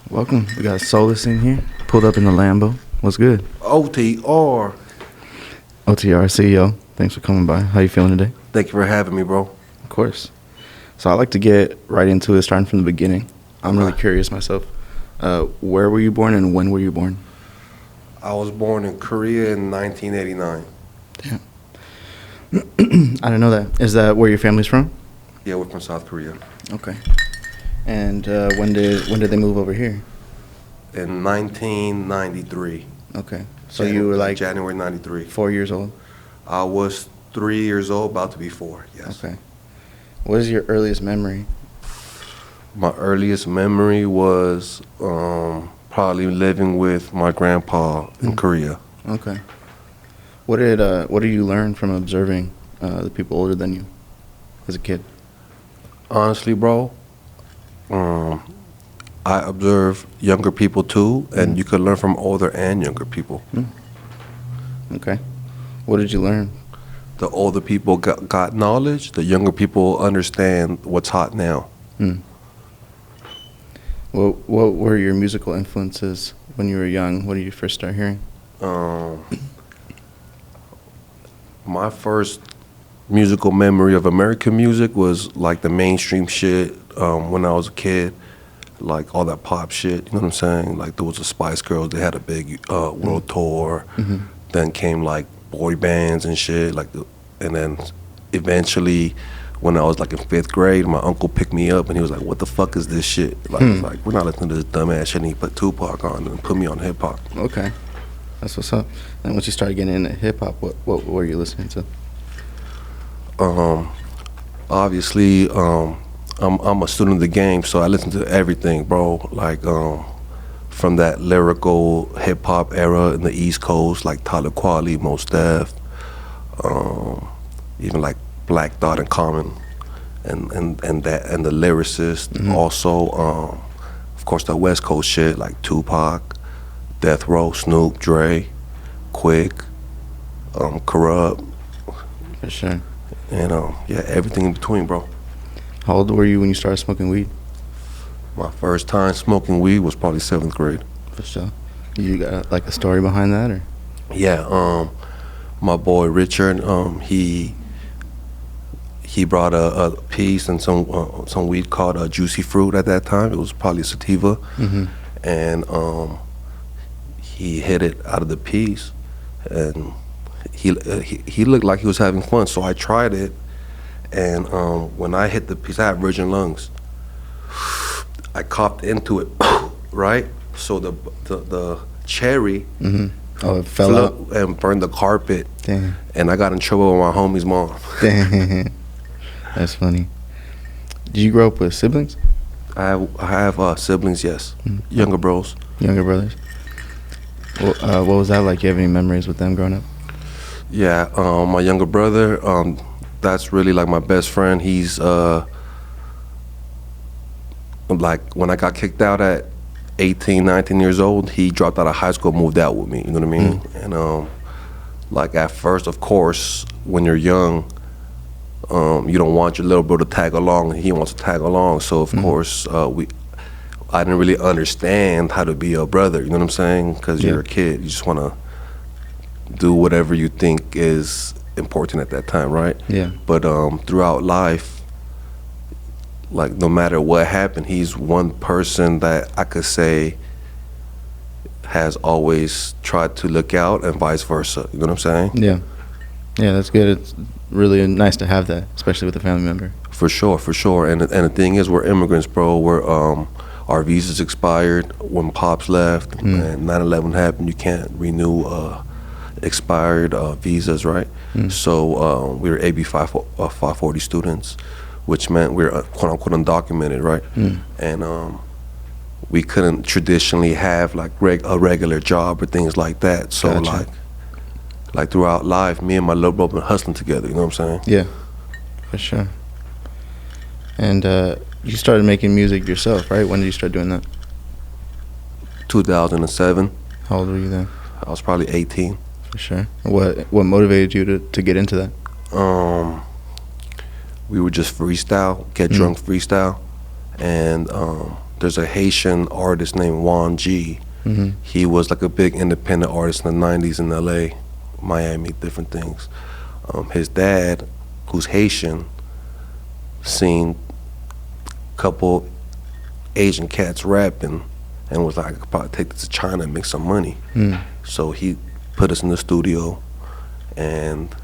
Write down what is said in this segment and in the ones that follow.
Welcome. We got Seouless in here. Pulled up in the Lambo. What's good? OTR. OTR CEO. Thanks for coming by. How you feeling today? Thank you for having me, bro. Of course. So I like to get right into it, starting from the beginning. I'm really curious myself. Where were you born and when were you born? I was born in Korea in 1989. Damn. I didn't know that. Is that where your family's from? Yeah, we're from South Korea. Okay. And when did they move over here? In 1993. Okay. So you were like January 93. 4 years old? I was 3 years old, about to be 4, yes. Okay. What is your earliest memory? My earliest memory was probably living with my grandpa in Korea. Okay. What did you learn from observing the people older than you as a kid? Honestly, bro, I observe younger people too, and you could learn from older and younger people. Okay. What did you learn? The older people got knowledge, the younger people understand what's hot now. What were your musical influences when you were young? What did you first start hearing? My first musical memory of American music was like the mainstream shit when I was a kid, like all that pop shit, you know what I'm saying? Like there was the Spice Girls, they had a big world tour. Then came like boy bands and shit, and then eventually when I was like in 5th grade, my uncle picked me up and he was like, "What the fuck is this shit?" Like we're not listening to this dumbass shit, and he put Tupac on and put me on hip hop. Okay. That's what's up. And once you started getting into hip hop, what were you listening to? Obviously, I'm a student of the game, so I listen to everything, bro. Like from that lyrical hip hop era in the East Coast, like Talib Kweli, Mos Def, even like Black Thought and Common, and the lyricists. Also, of course, the West Coast shit like Tupac, Death Row, Snoop, Dre, Quick, Corrupt. For sure. And yeah, everything in between, bro. How old were you when you started smoking weed? My first time smoking weed was probably 7th grade. For sure. You got like a story behind that, or? Yeah, my boy Richard, he brought a piece and some weed called Juicy Fruit at that time. It was probably sativa, and he hit it out of the piece, and he looked like he was having fun. So I tried it, and when I hit the piece, I have virgin lungs. I coughed into it, right? So the cherry it fell out and burned the carpet. Damn. And I got in trouble with my homie's mom. Damn. That's funny. Did you grow up with siblings? I have siblings, yes. Younger bros. Younger brothers. What was that like? You have any memories with them growing up? Yeah, my younger brother, that's really like my best friend. He's like when I got kicked out at 18, 19 years old, he dropped out of high school, moved out with me, you know what I mean? And like at first, of course, when you're young, you don't want your little brother to tag along, and he wants to tag along. So of course, I didn't really understand how to be a brother, you know what I'm saying? Because you're a kid, you just want to do whatever you think is important at that time, right? Yeah. But throughout life, like no matter what happened, he's one person that I could say has always tried to look out, and vice versa. You know what I'm saying? Yeah. Yeah, that's good. It's really nice to have that, especially with a family member. For sure. And the thing is, we're immigrants, bro. Our visas expired when Pops left, and 9/11 happened. You can't renew expired visas, right? So we were AB 540 students, which meant we were quote unquote undocumented, right? And we couldn't traditionally have like a regular job or things like that. So like throughout life, me and my little brother been hustling together. You know what I'm saying? Yeah, for sure. And you started making music yourself, right? When did you start doing that? 2007. How old were you then? I was probably 18. For sure. What motivated you to get into that? We would just freestyle, get drunk freestyle, and there's a Haitian artist named Juan G. Mm-hmm. He was like a big independent artist in the 90s in LA, Miami, different things. His dad, who's Haitian, seen a couple Asian cats rapping and was like, I could probably take this to China and make some money. Mm. So he put us in the studio, and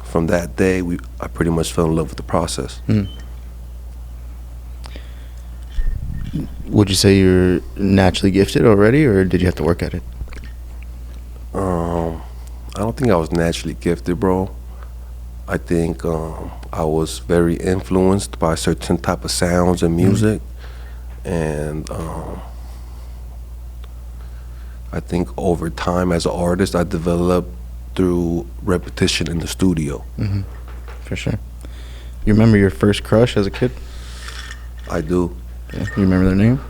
from that day, I pretty much fell in love with the process. Mm. Would you say you're naturally gifted already, or did you have to work at it? I don't think I was naturally gifted, bro. I think I was very influenced by certain type of sounds and music, and I think over time as an artist, I developed through repetition in the studio. Mm-hmm. For sure. You remember your first crush as a kid? I do. Yeah. You remember their name?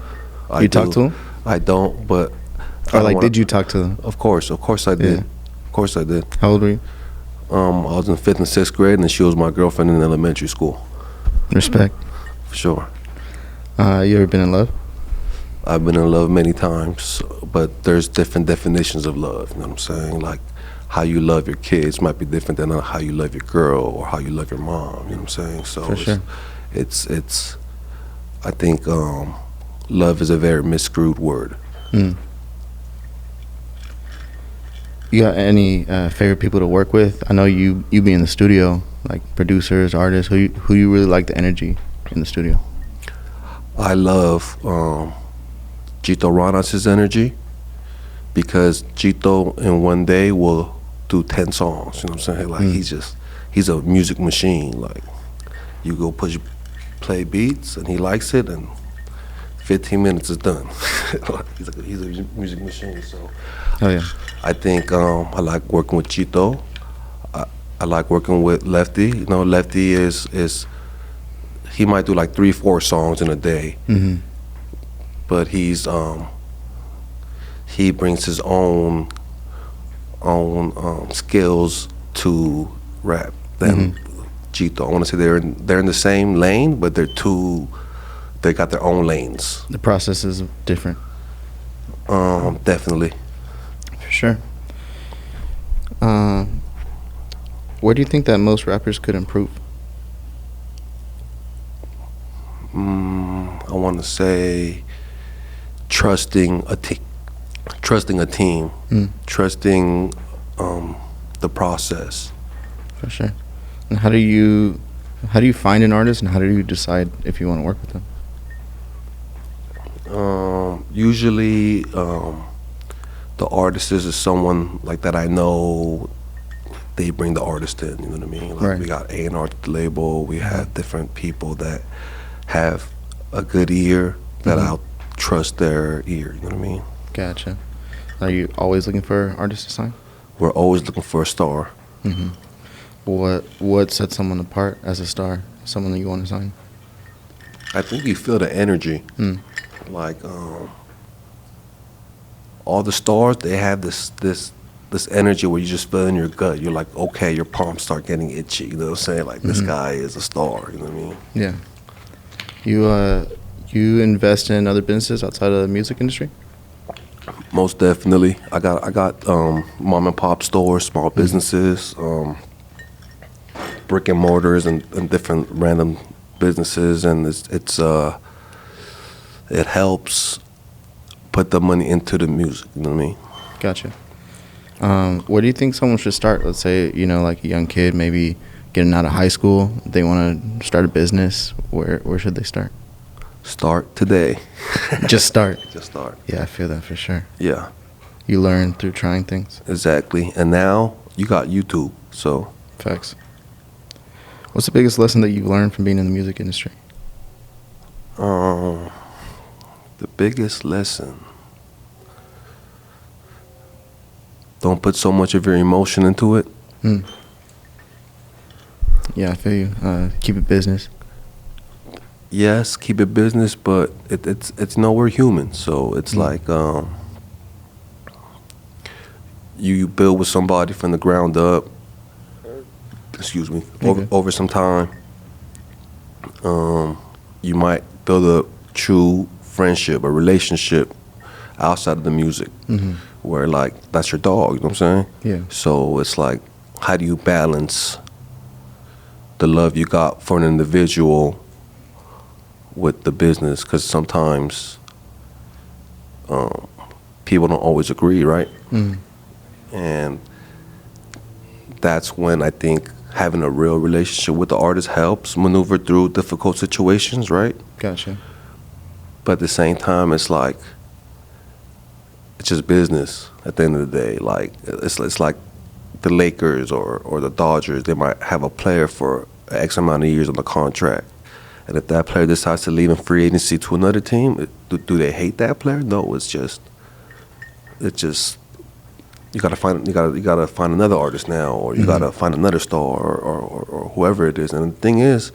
You talked to them? I don't, but Or like, did you talk to them? Of course I did. Yeah. Of course I did. How old were you? I was in 5th and 6th grade, and she was my girlfriend in elementary school. Respect. For sure. You ever been in love? I've been in love many times, but there's different definitions of love, you know what I'm saying? Like, how you love your kids might be different than how you love your girl or how you love your mom, you know what I'm saying? So For sure. it's I think love is a very misconstrued word. Mm. You got any favorite people to work with? I know you be in the studio, like producers, artists. Who you really like the energy in the studio? I love Chito Ranas' energy, because Chito in one day will do 10 songs, you know what I'm saying? Like he's a music machine. Like, you go play beats and he likes it, and 15 minutes is done. he's a music machine. So Oh yeah. I think I like working with Chito. I like working with Lefty. You know, Lefty is he might do like 3-4 songs in a day, Mm-hmm. but he brings his own skills to rap than Chito. I want to say they're in the same lane, but they got their own lanes. The process is different. Definitely. For sure. Where do you think that most rappers could improve? I want to say trusting a team, trusting the process. For sure. And how do you find an artist, and how do you decide if you want to work with them? Usually, the artist is someone like that I know. They bring the artist in. You know what I mean? Like, Right. We got A&R at the label. We have different people that have a good ear that I'll trust their ear. You know what I mean? Gotcha. Are you always looking for artists to sign? We're always looking for a star. Mm-hmm. What sets someone apart as a star? Someone that you want to sign? I think you feel the energy. Mm. Like all the stars, they have this energy where you just feel in your gut. You're like, okay, your palms start getting itchy. You know what I'm saying? Like, this guy is a star. You know what I mean? Yeah. You invest in other businesses outside of the music industry? Most definitely. I got mom and pop stores, small businesses, brick and mortars, and different random businesses, and it helps put the money into the music. You know what I mean? Gotcha. Where do you think someone should start? Let's say, like a young kid, maybe getting out of high school, they want to start a business. Where should they start? Start today. Just start. Just start. Yeah, I feel that for sure. Yeah. You learn through trying things. Exactly. And now you got YouTube, so. Facts. What's the biggest lesson that you've learned from being in the music industry? The biggest lesson. Don't put so much of your emotion into it. Yeah, I feel you. Keep it business. Yes, keep it business, but it's we're human, so it's like you build with somebody from the ground up. Excuse me. Over some time, you might build a true friendship, a relationship outside of the music, where like that's your dog. You know what I'm saying? Yeah. So it's like, how do you balance the love you got for an individual with the business? Because sometimes people don't always agree, right? And that's when I think having a real relationship with the artist helps maneuver through difficult situations, right? Gotcha. But at the same time, it's like, it's just business at the end of the day. Like, it's like the Lakers or the Dodgers, they might have a player for X amount of years on the contract. And if that player decides to leave in free agency to another team, do they hate that player? No, it's just you gotta find another artist now, or you gotta find another star, or whoever it is. And the thing is,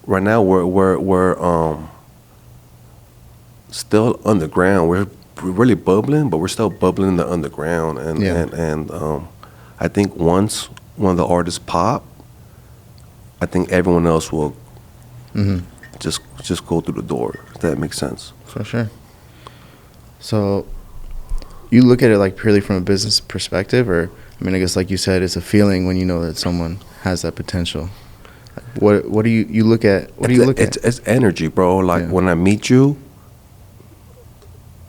right now we're still underground. We're really bubbling, but we're still bubbling in the underground. And I think once one of the artists pop, I think everyone else will just go through the door. If that makes sense. For sure. So you look at it like purely from a business perspective, or I mean, I guess like you said, it's a feeling when you know that someone has that potential. What do you look at? What do you look at? It's energy, bro. Like when I meet you,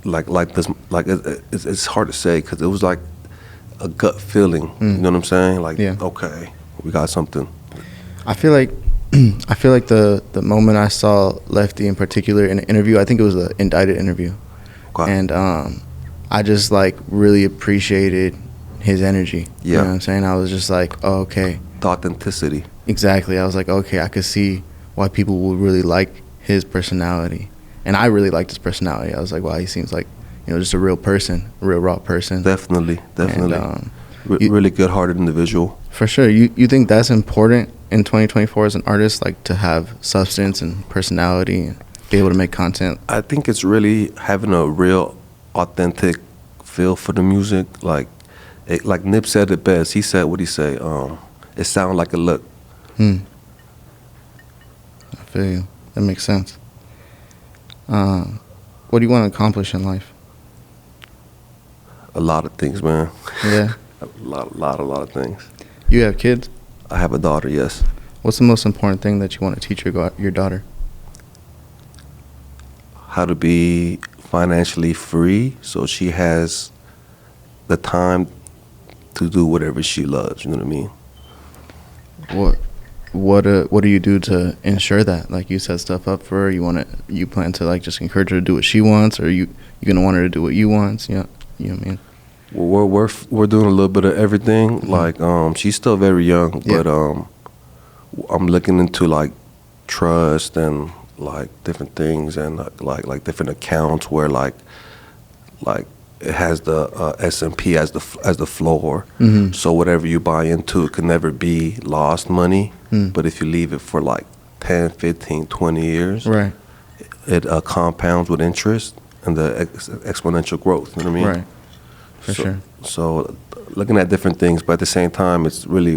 like this, like it's hard to say because it was like a gut feeling. You know what I'm saying? Like, okay, we got something. I feel like the moment I saw Lefty in particular in an interview, I think it was an indicted interview, and I just like really appreciated his energy. You know what I'm saying? I was just like, oh, okay. The authenticity. Exactly. I was like, okay, I could see why people would really like his personality. And I really liked his personality. I was like, wow, he seems like, just a real person, a real raw person. Definitely. And, really good-hearted individual. For sure. You think that's important in 2024 as an artist, like to have substance and personality and be able to make content? I think it's really having a real authentic feel for the music. Like Nip said it best. He said what he say. It sounds like a look. I feel you. That makes sense. What do you want to accomplish in life? A lot of things, man. Yeah. A lot of things. You have kids? I have a daughter, yes. What's the most important thing that you want to teach your daughter? How to be financially free so she has the time to do whatever she loves, you know what I mean? What do you do to ensure that? Like, you set stuff up for her, you plan to like just encourage her to do what she wants, or you gonna want her to do what you want? You know what I mean? Well, we're doing a little bit of everything. Like she's still very young, but I'm looking into like trust and like different things, and like different accounts where like it has the S&P as the floor. So whatever you buy into, it can never be lost money. But if you leave it for like 10, 15, 20 years, right, it compounds with interest and the exponential growth. You know what I mean? Right. For sure. So looking at different things, but at the same time, it's really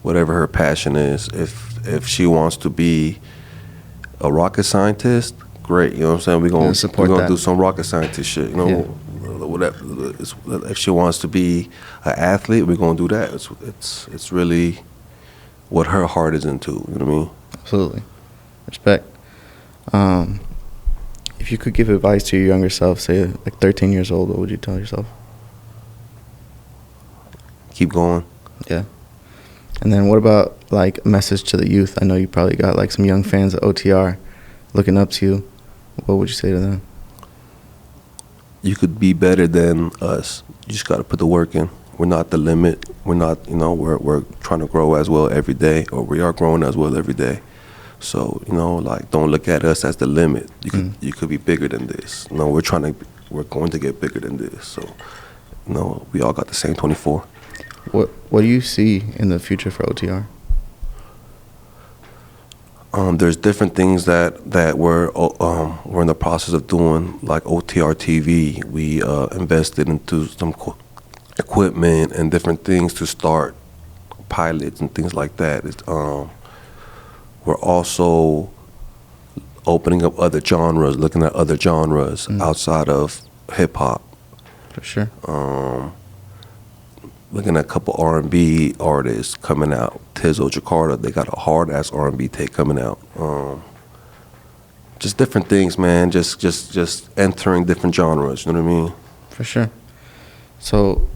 whatever her passion is. If she wants to be a rocket scientist, great. You know what I'm saying? We're gonna do some rocket scientist shit. You know, whatever. If she wants to be an athlete, we're gonna do that. It's really what her heart is into. You know what I mean? Absolutely. Respect. If you could give advice to your younger self, say like 13 years old, what would you tell yourself? Keep going. Yeah. And then what about like a message to the youth? I know you probably got like some young fans of OTR looking up to you. What would you say to them? You could be better than us. You just got to put the work in. We're not the limit. We're not, we're trying to grow as well every day, or we are growing as well every day. So, like, don't look at us as the limit. You could be bigger than this. We're going to get bigger than this. So, we all got the same 24. What do you see in the future for OTR? There's different things that we're in the process of doing, like OTR TV. We invested into some equipment and different things to start pilots and things like that. We're also opening up other genres, looking at other genres outside of hip hop. For sure. Looking at a couple R&B artists coming out. Tizzo, Jakarta, they got a hard ass R&B tape coming out. Just different things, man. Just entering different genres. You know what I mean? For sure. So,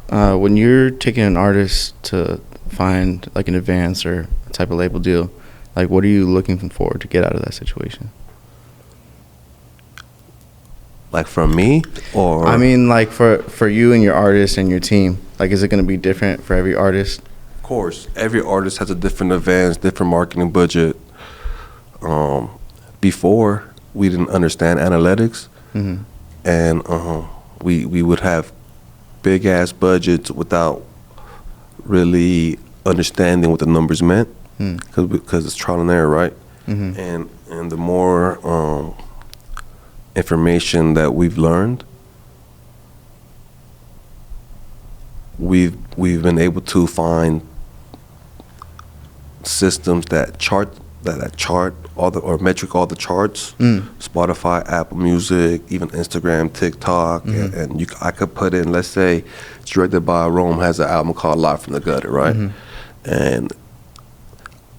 when you're taking an artist to find like an advance or a type of label deal, like what are you looking for to get out of that situation? Like from me, or I mean, like for you and your artist and your team, like is it going to be different for every artist? Of course, every artist has a different advance, different marketing budget. Before we didn't understand analytics, and we would have big ass budgets without really understanding what the numbers meant, because it's trial and error, right? And the more information that we've learned, we've been able to find systems that chart all the or metric all the charts. Spotify, Apple Music, even Instagram, TikTok, and I could put in, let's say, Directed by Rome has an album called Live from the Gutter, right? And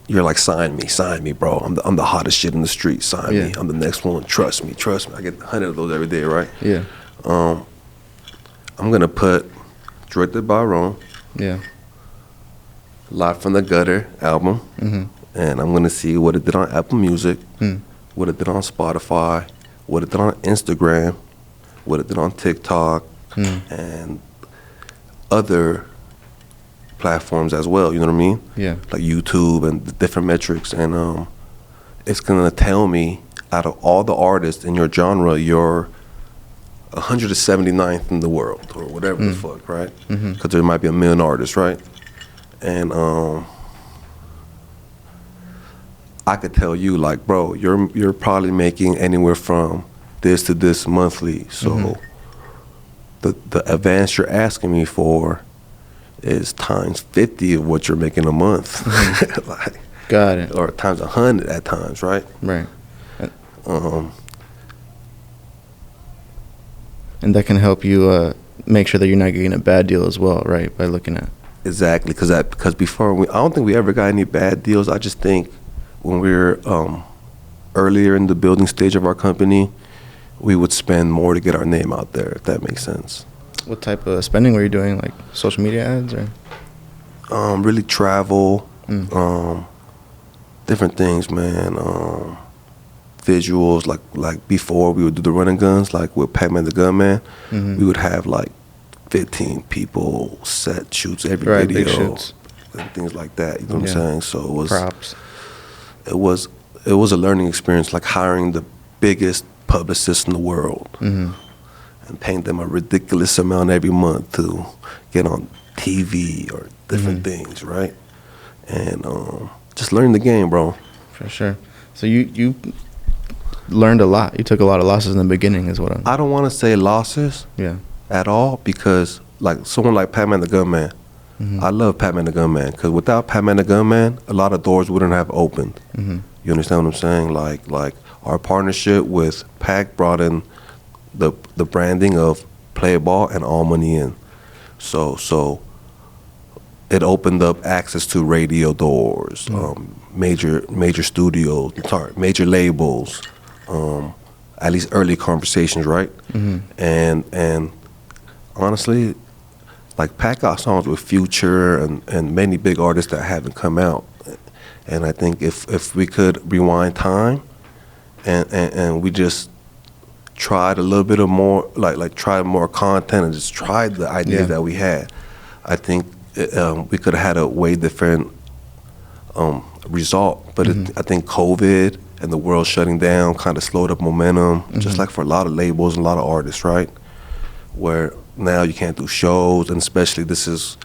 you're like, sign me, bro. I'm the hottest shit in the street. Sign me. I'm the next one. Trust me. I get 100 of those every day, right? Yeah. I'm gonna put Directed by Rome. Yeah. Live from the Gutter album. And I'm gonna see what it did on Apple Music, what it did on Spotify, what it did on Instagram, what it did on TikTok, and other platforms as well. You know what I mean? Yeah. Like YouTube and the different metrics, and it's gonna tell me, out of all the artists in your genre, you're 179th in the world, or whatever the fuck, right? Because there might be 1 million artists, right? And I could tell you, like, bro, you're probably making anywhere from this to this monthly. So the advance you're asking me for is times 50 of what you're making a month. Like, got it. Or times 100 at times, right? Right. And that can help you make sure that you're not getting a bad deal as well, right? By looking at. Exactly, because before I don't think we ever got any bad deals. I just think when we were earlier in the building stage of our company, we would spend more to get our name out there, if that makes sense. What type of spending were you doing, like social media ads, or? Really travel, different things, man. Visuals, like before we would do the running guns, like with Pac-Man the Gunman, we would have like 15 people, set shoots every video, big shoots, and things like that. You know what I'm saying? So it was props. It was a learning experience, like hiring the biggest publicists in the world and paying them a ridiculous amount every month to get on TV or different things, right? And just learn the game, bro. For sure. So you learned a lot. You took a lot of losses in the beginning, is what I don't want to say losses at all, because like someone like Pac-Man the Gunman, I love Pac-Man the Gunman, because without Pac-Man the Gunman, a lot of doors wouldn't have opened. You understand what I'm saying? Like our partnership with Pac brought in the branding of Play Ball and All Money In. So it opened up access to radio doors, major studios, major labels, at least early conversations, right? And honestly, like Pac got songs with Future and many big artists that haven't come out. And I think if we could rewind time and we just tried a little bit of more, like tried more content and just tried the ideas that we had, I think we could have had a way different result. But I think COVID and the world shutting down kind of slowed up momentum, just like for a lot of labels and a lot of artists, right? Where now you can't do shows, and especially this is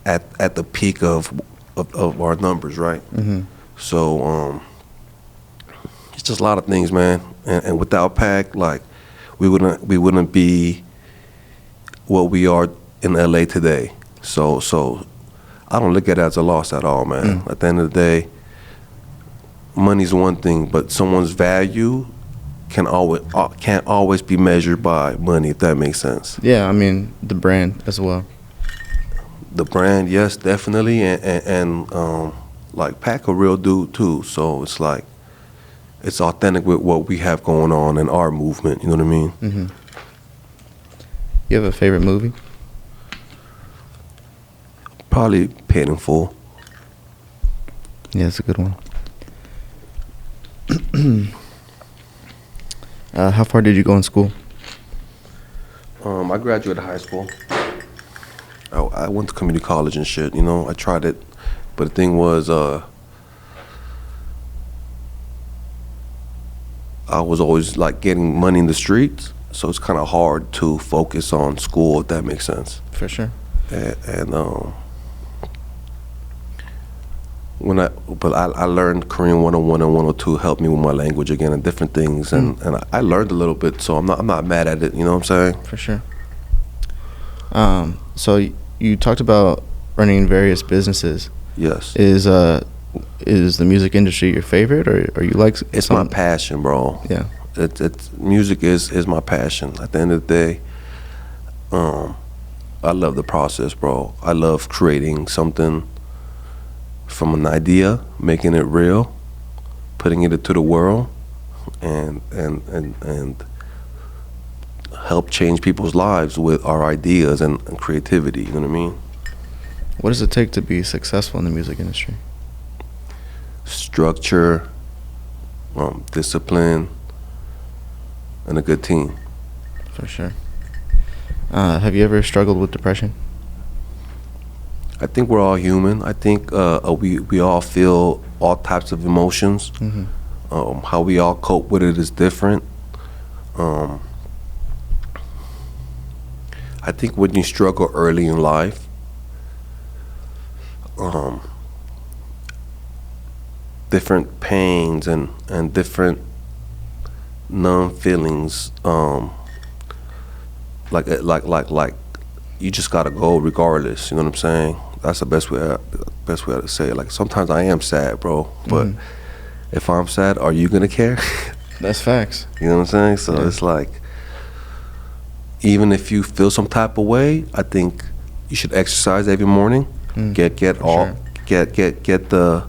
at the peak of our numbers, right? So it's just a lot of things, man. And without Pac, like we wouldn't be what we are in LA today. So I don't look at it as a loss at all, man. At the end of the day, money's one thing, but someone's value can't always be measured by money, if that makes sense. Yeah, I mean the brand as well. The brand, yes, definitely, and like Pac a real dude too. So it's like it's authentic with what we have going on in our movement. You know what I mean? Mm-hmm. You have a favorite movie? Probably Paid in Full. Yeah, it's a good one. How far did you go in school? I graduated high school. I went to community college and shit. You know, I tried it, but the thing was, I was always like getting money in the streets, so it's kind of hard to focus on school, if that makes sense. For sure. And I learned Korean 101 and 102 helped me with my language again and different things, and I learned a little bit, so I'm not mad at it. You know what I'm saying? For sure. So you talked about running various businesses. Yes. Is the music industry your favorite, or you like? It's my passion, bro. Yeah. It's music is my passion. At the end of the day, I love the process, bro. I love creating something from an idea, making it real, putting it into the world, and help change people's lives with our ideas and creativity. You know what I mean? What does it take to be successful in the music industry? Structure, discipline, and a good team. For sure. Have you ever struggled with depression? I think we're all human. I think we all feel all types of emotions. Mm-hmm. How we all cope with it is different. I think when you struggle early in life, different pains and different numb feelings, like you just gotta go regardless. You know what I'm saying? That's the best way to say it. Like sometimes I am sad, bro, but if I'm sad, are you gonna care? That's facts. You know what I'm saying? So Yeah. it's like, even if you feel some type of way, I think you should exercise every morning. Get the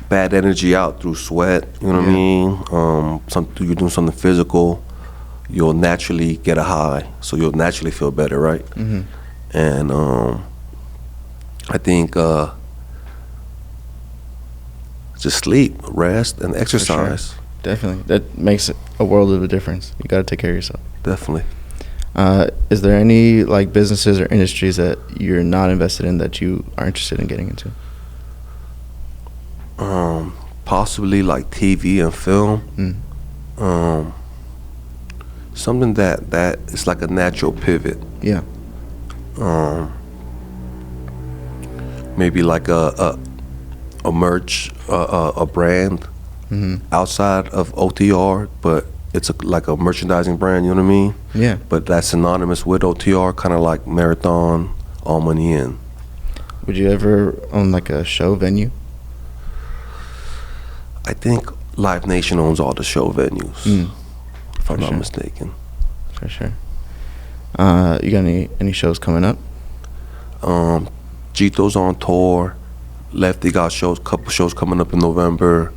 bad energy out through sweat. You know what I mean? You're doing something physical, you'll naturally get a high, so you'll naturally feel better, right? Mm-hmm. And I think just sleep, rest, and exercise. Sure. Definitely, that makes a world of a difference. You got to take care of yourself. Definitely. Is there any like businesses or industries that you're not invested in that you are interested in getting into? Possibly like TV and film. Something that is like a natural pivot. Yeah. Maybe like a merch, a brand outside of OTR, but it's like a merchandising brand. You know what I mean? Yeah. But that's synonymous with OTR, kind of like Marathon, All Money In. Would you ever own like a show venue? I think Live Nation owns all the show venues, if I'm not mistaken. For sure. You got any shows coming up? Jito's on tour. Lefty got couple shows coming up in November.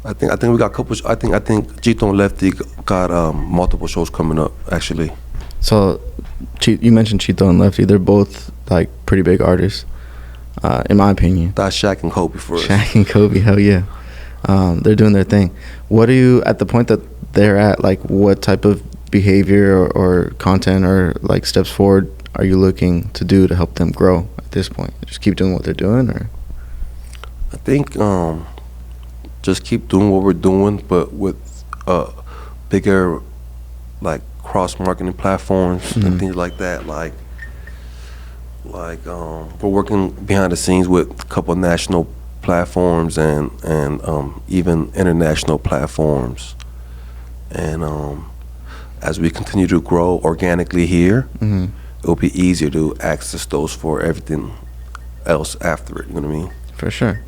I think we got couple. I think Jito and Lefty got multiple shows coming up actually. So, you mentioned Chito and Lefty. They're both like pretty big artists, in my opinion. That's Shaq and Kobe for us. Shaq and Kobe, hell yeah. They're doing their thing. What do you, at the point that they're at, like what type of behavior or content or like steps forward are you looking to do to help them grow at this point? Just keep doing what they're doing, or? I think just keep doing what we're doing, but with bigger like cross-marketing platforms and things like that. Like we're working behind the scenes with a couple of national platforms and even international platforms. And as we continue to grow organically here, it'll be easier to access those for everything else after it. You know what I mean? For sure.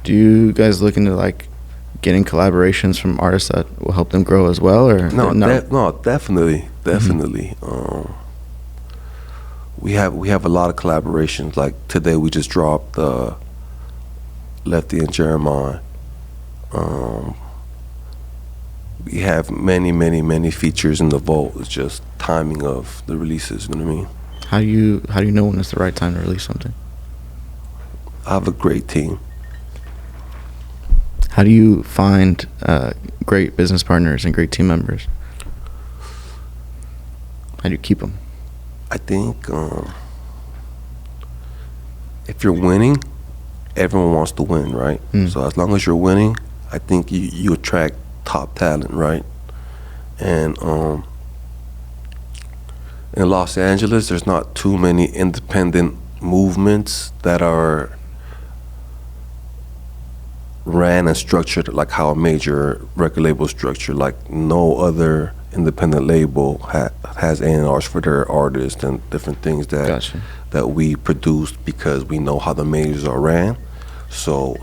Do you guys look into like getting collaborations from artists that will help them grow as well, or No, definitely. We have a lot of collaborations. Like today, we just dropped Lefty and Jeremiah. We have many features in the vault. It's just timing of the releases. You know what I mean? How do you know when it's the right time to release something? I have a great team. How do you find great business partners and great team members? How do you keep them? I think if you're winning, everyone wants to win, right? So as long as you're winning, I think you attract top talent, right? And in Los Angeles, there's not too many independent movements that are ran and structured like how a major record label is structured. Like no other independent label has A&Rs for their artists and different things that that we produce, because we know how the majors are ran. So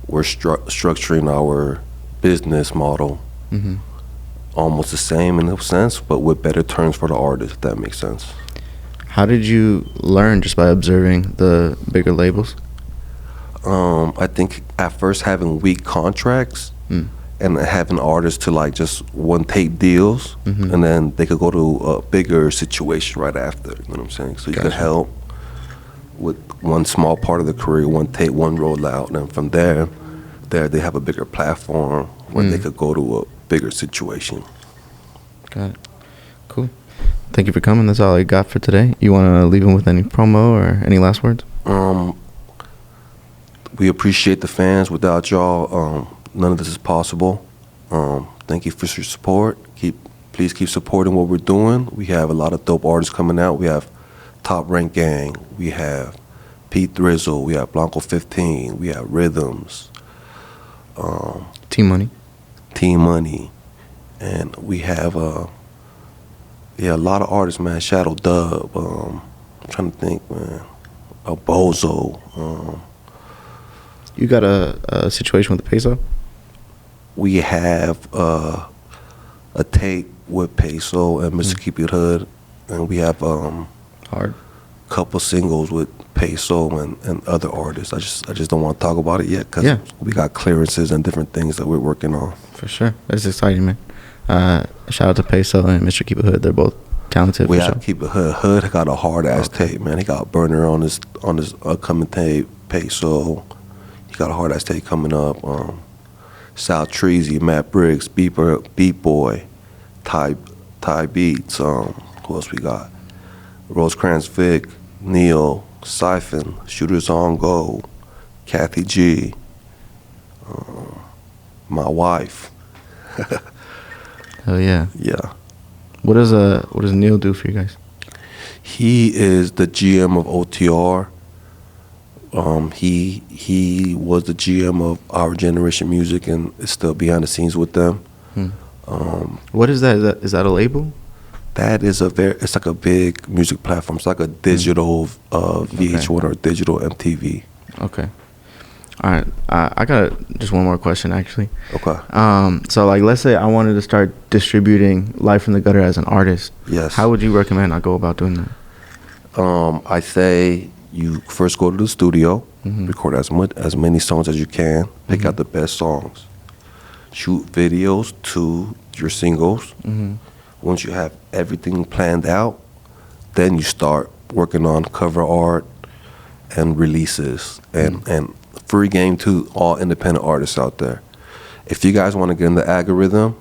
we're structuring our business model almost the same in a sense, but with better terms for the artist, if that makes sense. How did you learn? Just by observing the bigger labels? I think at first having weak contracts and having artists to like just one take deals, and then they could go to a bigger situation right after. You know what I'm saying? So you could help with one small part of the career, one take, one rollout, and from there they have a bigger platform where they could go to a bigger situation. Got it. Cool. Thank you for coming. That's all I got for today. You want to leave them with any promo or any last words? We appreciate the fans. Without y'all, none of this is possible. Thank you for your support. Please keep supporting what we're doing. We have a lot of dope artists coming out. We have Top Rank Gang. We have Pete Drizzle. We have Blanco 15. We have Rhythms. Team Money. And we have a lot of artists, man. Shadow Dub. I'm trying to think, man. Bozo. You got a situation with the Peso? We have a tape with Peso and Mr. Keep It Hood, and we have Hard. couple singles with Peso and other artists. I just don't want to talk about it yet because we got clearances and different things that we're working on. For sure, that's exciting, man. Shout out to Peso and Mr. Keep It Hood. They're both talented. We have to Keep It Hood. Hood got a hard ass tape, man. He got Burner on his upcoming tape. Peso. He got a hard ass tape coming up. Sal Treasy, Matt Briggs, Beat Boy, Ty Beats. Who else we got? Rosecrans Vic, Neil, Siphon, Shooters on Go, Kathy G, my wife. Hell yeah. Yeah. What does Neil do for you guys? He is the GM of OTR. He was the GM of Our Generation Music and is still behind the scenes with them. What is that? Is that a label? That is it's like a big music platform. It's like a digital VH1 or digital MTV. Okay. All right. I got just one more question, actually. Okay. So, like, let's say I wanted to start distributing Life from the Gutter as an artist. Yes. How would you recommend I go about doing that? I say you first go to the studio, record as many songs as you can, pick out the best songs, shoot videos to your singles. Once you have everything planned out, then you start working on cover art and releases and free game to all independent artists out there. If you guys want to get in the algorithm,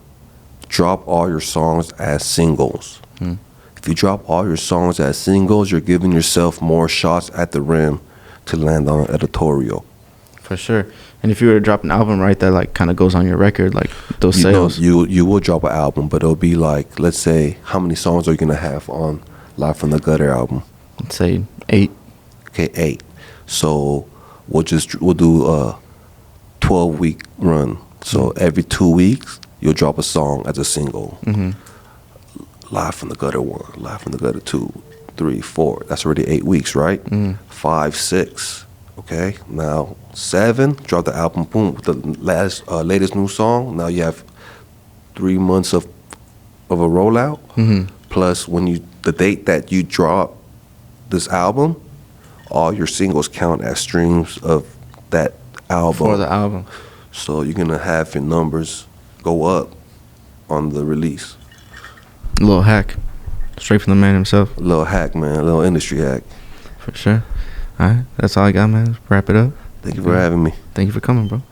drop all your songs as singles. If you drop all your songs as singles, you're giving yourself more shots at the rim to land on an editorial. For sure. And if you were to drop an album, right, that like kind of goes on your record, like those sales. You will drop an album, but it'll be like, let's say, how many songs are you gonna have on Live from the Gutter album? Let's say 8. Okay, 8. So we'll do a 12-week run. So every 2 weeks you'll drop a song as a single. Live from the Gutter 1, Live from the Gutter 2, 3, 4. That's already 8 weeks, right? 5, 6. Okay. Now 7. Drop the album. Boom. With the latest new song. Now you have 3 months of a rollout. Plus, the date that you drop this album, all your singles count as streams of that album. For the album. So you're gonna have your numbers go up on the release. A little hack. Straight from the man himself. A little hack, man. A little industry hack. For sure. All right. That's all I got, man. Let's wrap it up. Thank you for having me. Thank you for coming, bro.